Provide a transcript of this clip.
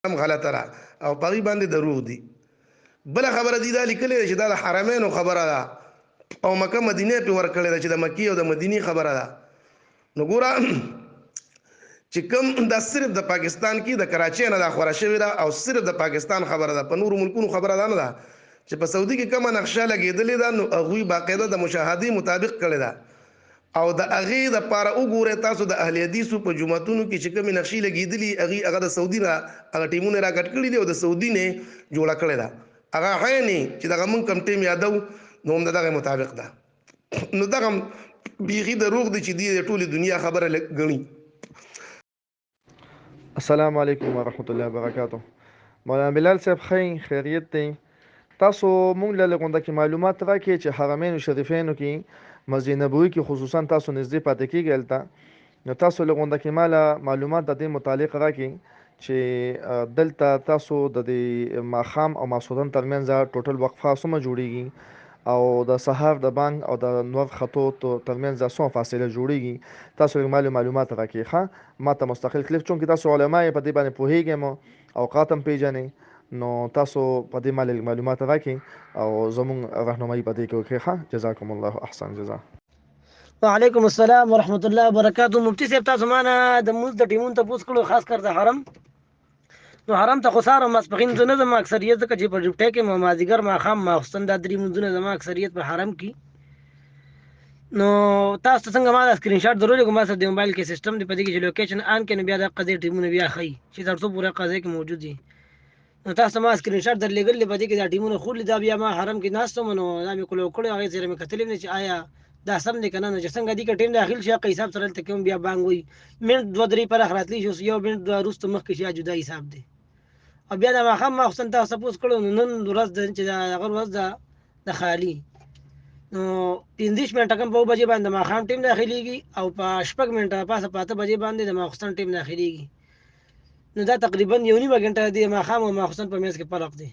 هم غلطه را او پغی باندې دروغ دي. بل خبره دي دا لیکلې چې دا د حرمینو خبره ده او مکه مدینه په ورکړې ده چې د مکی او د مدینی خبره ده. نو ګوره چې کوم دا صرف د پاکستان کې د کراچۍ نه دا خوره شوې ده او صرف د پاکستان خبره ده، په نورو ملکونو خبره ده نه ده. چې په سعودي کې کومه نقشه لګېدلې ده نو هغوی باقاعده د مشاهدې مطابق کړې ده او د هغې دپاره وګورئ تاسو د اهل حدیثو په جوماتونو کې چې کومې نقشې لګېدلي هغه د سعودي نه هغه ټیمونه راکټ کړي دي او د سعودي نه جوړه کړې ده. هغه عیني چې دغه مونږ کوم ټیم یادو نو هم د دغه مطابق ده. نو دغه بیخي دروغ دی چې دی د ټولې دنیا خبره ګڼي. السلام علیکم ورحمۃ اللہ وبرکاتہ. مولانا بلال صاحب خیریت دی؟ تاسو مونږ له غونډه کې معلومات راکړئ چې حرمین شریفینو کې مسجد نبوي کې خصوصا تاسو نږدې پاتې کیږئ هلته، نو تاسو له غونډه کې ماله معلومات د دې متعلق راکړئ چې دلته تاسو د دې ماښام او ماسخوتن ترمنځ ټوټل وقفه څومره جوړیږي او د سهار د بانګ او د نور خطو ترمنځ څومره فاصله جوړیږي. تاسو معلومات راکړئ. ښه ما ته مستقل کلیپ چونکې تاسو علما یې په دې باندې پوهیږئ اوقات هم پیژنئ، نو تاسو په دې معلومات راکړئ او زموږ راهنمایي په دې کې وکړئ. ښه جزاکم الله احسن جزا. وعلیکم السلام ورحمۃ اللہ وبرکاتہ. مفتی صاحب تاسو معنا د موږ د ټیمونو تپوس کړو خاص کر د حرم نو حرم ته خو سهار او ماسپښین زه نه ځم اکثریت ځکه چې په ډیوټۍ کې مازدیګر ماښام ماخوستن دا درې مونځونه زما اکثریت په حرم کې. نو تاسو ته څنګه ما دا سکرین شاټ درولې ما سره د موبایل کې سیستم دی په دې کې چې لوکیشن آن کې نو بیا د قضیې ټیمونه بیا ښیي چې تر څو پوره قضیې کې موجود دي. نو تاسو ما سکرین شاټ درلېږلی په دې کې دا ټیمونه خولي دا بیا ما حرم کې ناست وم نو دا مې کلو کړی هغې سره مې کتلی نه چې آیا دا سم دی که نه. نو چې څنګه دې کې ټیم داخل شي هغه حساب سره دلته کې هم بیا بانګ وایي منټ دوه درې پرخ راتلی شي اوس یو منټ دوه وروسته مخکې شي جدا حساب دی. او بیا د ماښام ماخوستن تاسو تپوس کړو نو نن ورځ چې هغه ورځ ده د خالي نو 15 منټه کم په 2 بجې باندې د ماښام ټیم داخلېږي او په 6 منټه پاسه په 8 بجې باندې د ماخوستن ټیم داخلېږي. نو دا تقریبا 1.5 غنټه د ماښام او ماخوستن په منځ کې فرق دی.